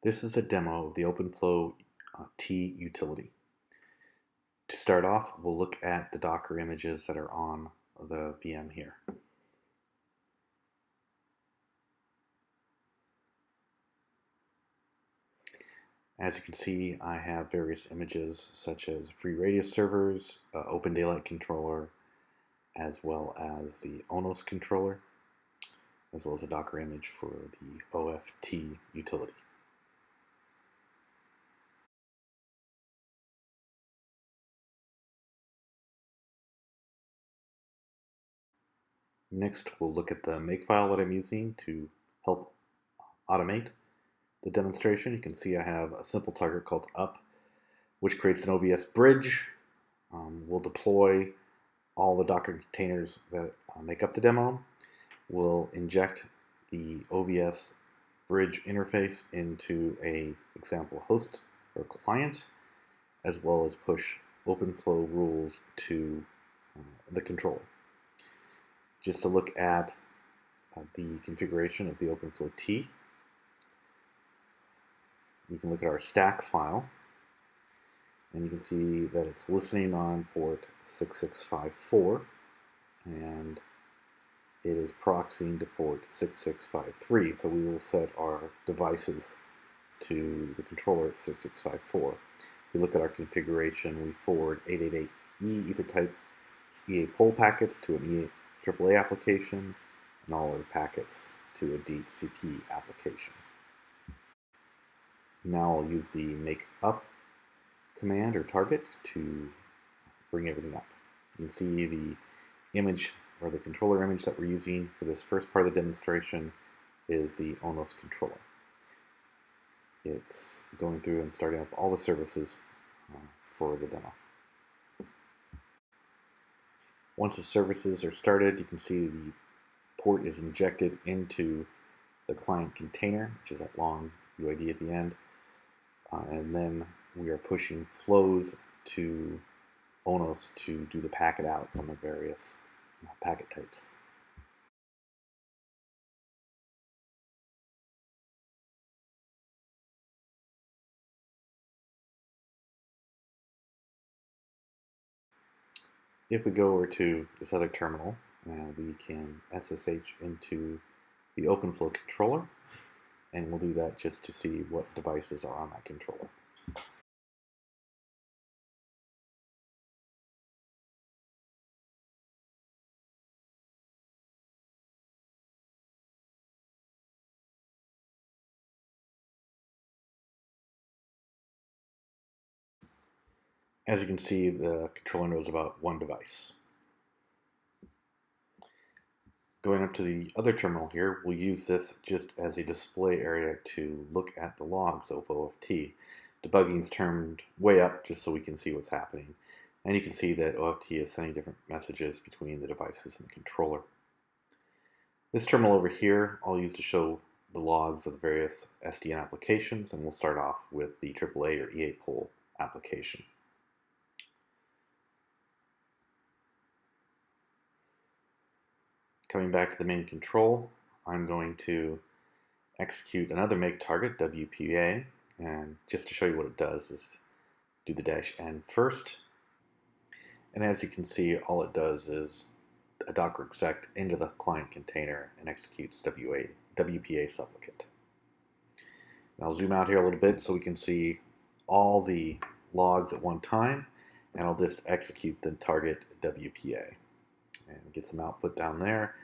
This is a demo of the OpenFlow T utility. To start off, we'll look at the Docker images that are on the VM here. As you can see, I have various images such as free radius servers, Open Daylight controller, as well as the ONS controller, as well as a Docker image for the OFT utility. Next, we'll look at the makefile that I'm using to help automate the demonstration. You can see I have a simple target called up, which creates an OVS bridge. We'll deploy all the Docker containers that make up the demo. We'll inject the OVS bridge interface into a example host or client, as well as push OpenFlow rules to the controller. Just to look at the configuration of the OpenFlow T, we can look at our stack file, and you can see that it's listening on port 6654, and it is proxying to port 6653. So we will set our devices to the controller at 6654. If we look at our configuration, we forward 888E ether type EA poll packets to an AAA application, and all other packets to a DHCP application. Now I'll use the make up command or target to bring everything up. You can see the image or the controller image that we're using for this first part of the demonstration is the ONS controller. It's going through and starting up all the services for the demo. Once the services are started, you can see the port is injected into the client container, which is that long UID at the end. And then we are pushing flows to ONS to do the packet outs on the various packet types. If we go over to this other terminal, we can SSH into the OpenFlow controller, and we'll do that just to see what devices are on that controller. As you can see, the controller knows about one device. Going up to the other terminal here, we'll use this just as a display area to look at the logs of OFT. Debugging's turned way up just so we can see what's happening. And you can see that OFT is sending different messages between the devices and the controller. This terminal over here I'll use to show the logs of the various SDN applications, and we'll start off with the AAA or EA poll application. Coming back to the main control, I'm going to execute another make target, WPA, and just to show you what it does is do the -n first. And as you can see, all it does is a Docker exec into the client container and executes WPA supplicant. And I'll zoom out here a little bit so we can see all the logs at one time, and I'll just execute the target WPA and get some output down there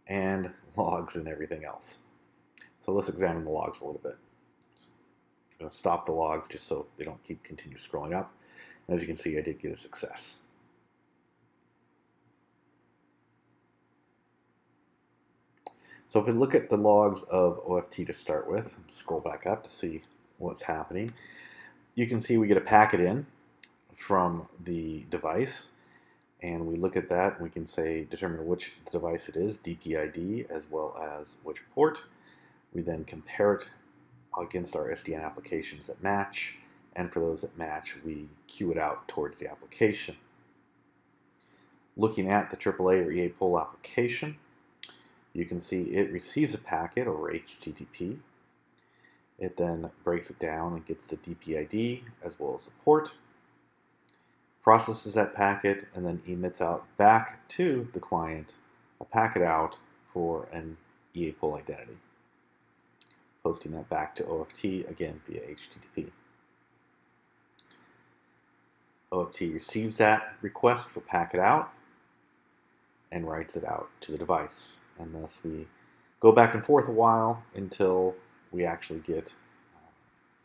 and logs and everything else. So let's examine the logs a little bit. I'm going to stop the logs just so they don't continue scrolling up. And as you can see, I did get a success. So if we look at the logs of OFT to start with, scroll back up to see what's happening, you can see we get a packet in from the device, and we look at that and we can say determine which device it is, DPID, as well as which port. We then compare it against our SDN applications that match, and for those that match, we queue it out towards the application. Looking at the AAA or EA poll application, you can see it receives a packet over HTTP, It then breaks it down and gets the DPID as well as the port, processes that packet, and then emits out back to the client a packet out for an EA pool identity, posting that back to OFT again via HTTP. OFT receives that request for packet out and writes it out to the device. And thus we go back and forth a while until we actually get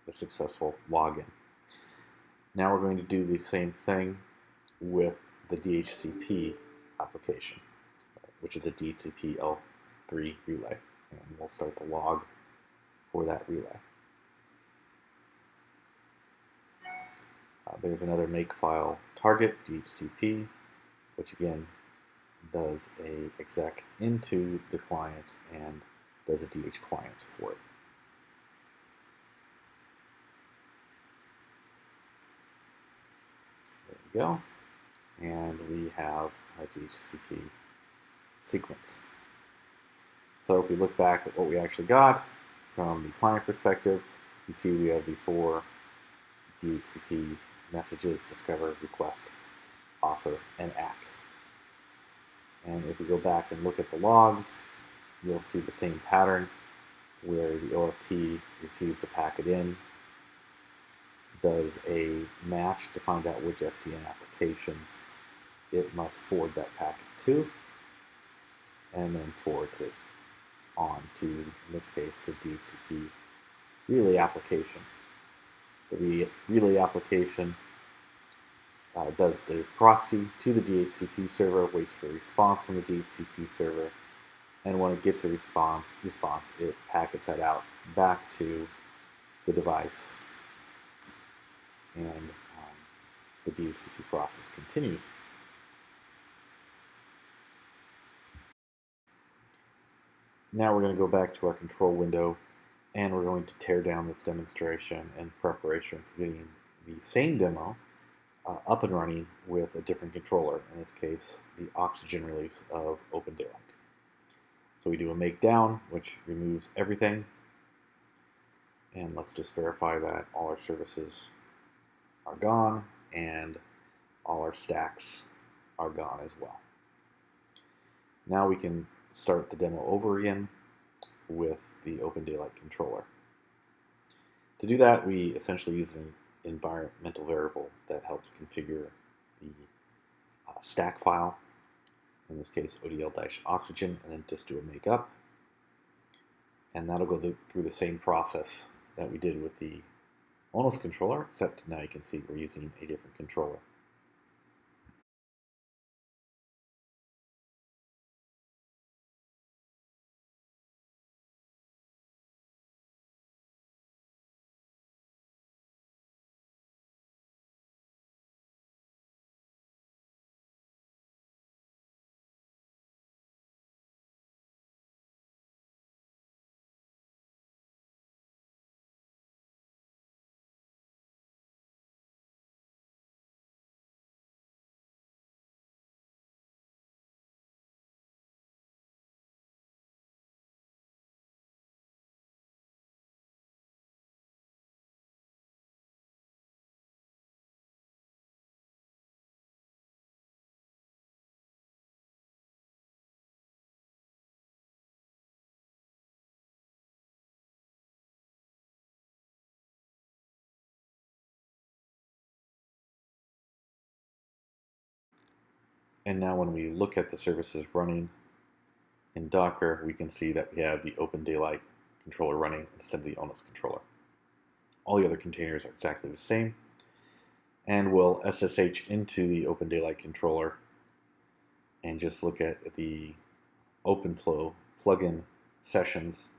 a successful login. Now we're going to do the same thing with the DHCP application, which is a DHCP L3 relay. And we'll start the log for that relay. There's another makefile target, DHCP, which again does a exec into the client and does a DH client for it. There we go. And we have a DHCP sequence. So if we look back at what we actually got from the client perspective, you see we have the 4 DHCP messages: discover, request, offer, and ACK. And if we go back and look at the logs, you'll see the same pattern where the OFT receives a packet in, does a match to find out which SDN applications it must forward that packet to, and then forwards it on to, in this case, the DHCP relay application. The relay application does the proxy to the DHCP server, waits for a response from the DHCP server, and when it gets a response, it packets that out back to the device, and the DHCP process continues. Now we're going to go back to our control window, and we're going to tear down this demonstration in preparation for getting the same demo up and running with a different controller, in this case the Oxygen release of Open Daylight. So we do a make down, which removes everything, and let's just verify that all our services are gone and all our stacks are gone as well. Now we can start the demo over again with the Open Daylight controller. To do that, we essentially use an environmental variable that helps configure the stack file, in this case ODL-oxygen, and then just do a make up. And that'll go through the same process that we did with the ONS controller, except now you can see we're using a different controller. And now when we look at the services running in Docker, we can see that we have the Open Daylight controller running instead of the ONS controller. All the other containers are exactly the same, and we'll SSH into the Open Daylight controller and just look at the OpenFlow plugin sessions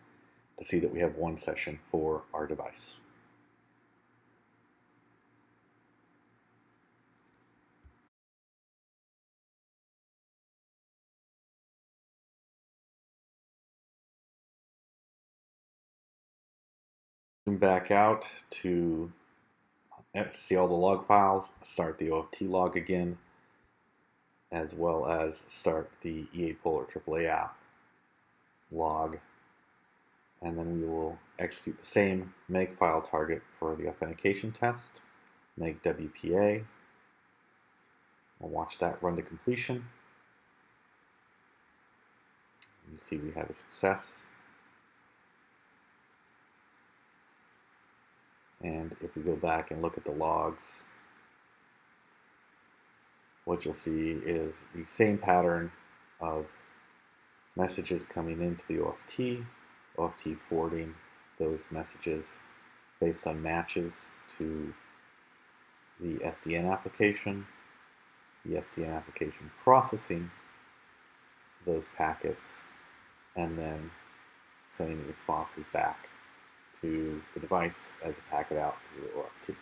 to see that we have one session for our device. Zoom back out to see all the log files, start the OFT log again, as well as start the EA Pool or AAA app log, and then we will execute the same makefile target for the authentication test, make WPA. We'll watch that run to completion. You see we have a success. And if we go back and look at the logs, what you'll see is the same pattern of messages coming into the OFT forwarding those messages based on matches to the SDN application, the SDN application processing those packets, and then sending the responses back to the device as a packet out through the OFT.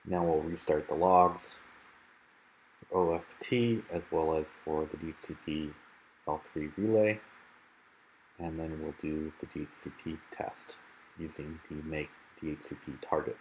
Now we'll restart the logs for OFT as well as for the DHCP L3 relay, and then we'll do the DHCP test using the make DHCP target.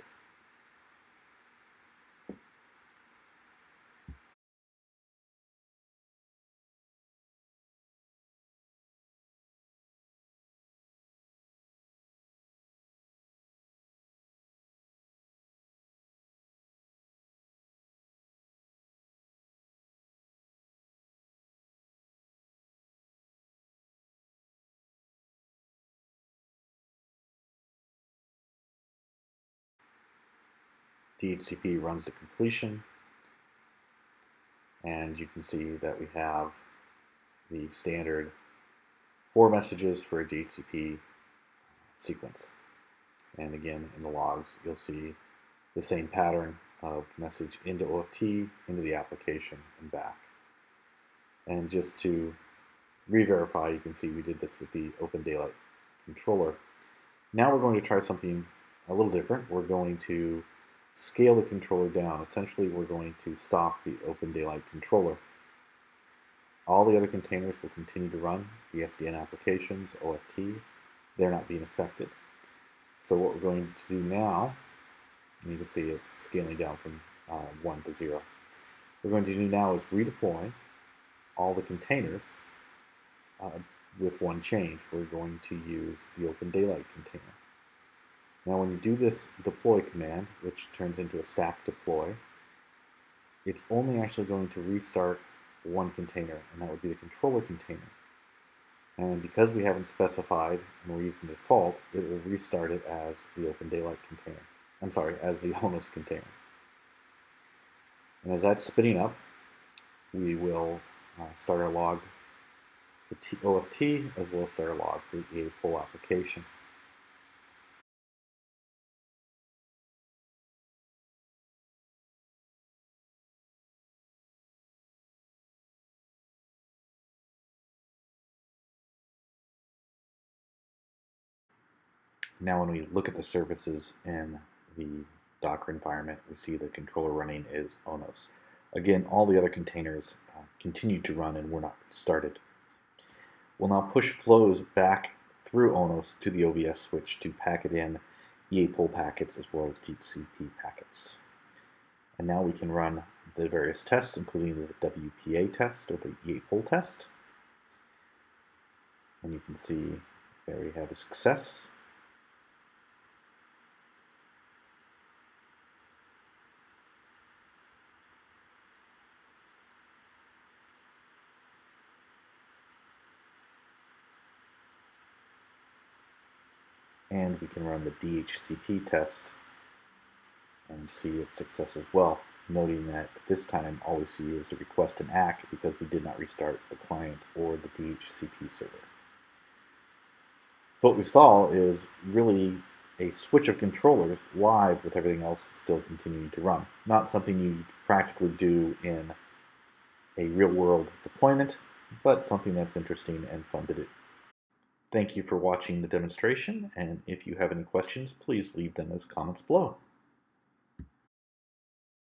DHCP runs to completion, and you can see that we have the standard 4 messages for a DHCP sequence. And again, in the logs, you'll see the same pattern of message into OFT, into the application, and back. And just to re-verify, you can see we did this with the Open Daylight controller. Now we're going to try something a little different. We're going to scale the controller down. Essentially, we're going to stop the Open Daylight controller. All the other containers will continue to run, the SDN applications, OFT, they're not being affected. So what we're going to do now, and you can see it's scaling down from 1 to 0. What we're going to do now is redeploy all the containers with one change. We're going to use the Open Daylight container. Now when you do this deploy command, which turns into a stack deploy, it's only actually going to restart one container, and that would be the controller container. And because we haven't specified and we're using the default, it will restart it as the Open Daylight container. I'm sorry, as the ONS container. And as that's spinning up, we will start our log for OFT as well as start our log for the EA poll application. Now when we look at the services in the Docker environment, we see the controller running is ONS. Again, all the other containers continue to run and were not started. We'll now push flows back through ONS to the OVS switch to packet in EA poll packets as well as DHCP packets. And now we can run the various tests, including the WPA test or the EA poll test. And you can see there we have a success. And we can run the DHCP test and see its success as well, noting that this time all we see is the request and ACK because we did not restart the client or the DHCP server. So what we saw is really a switch of controllers live with everything else still continuing to run. Not something you practically do in a real-world deployment, but something that's interesting and fun to do. Thank you for watching the demonstration, and if you have any questions, please leave them as comments below.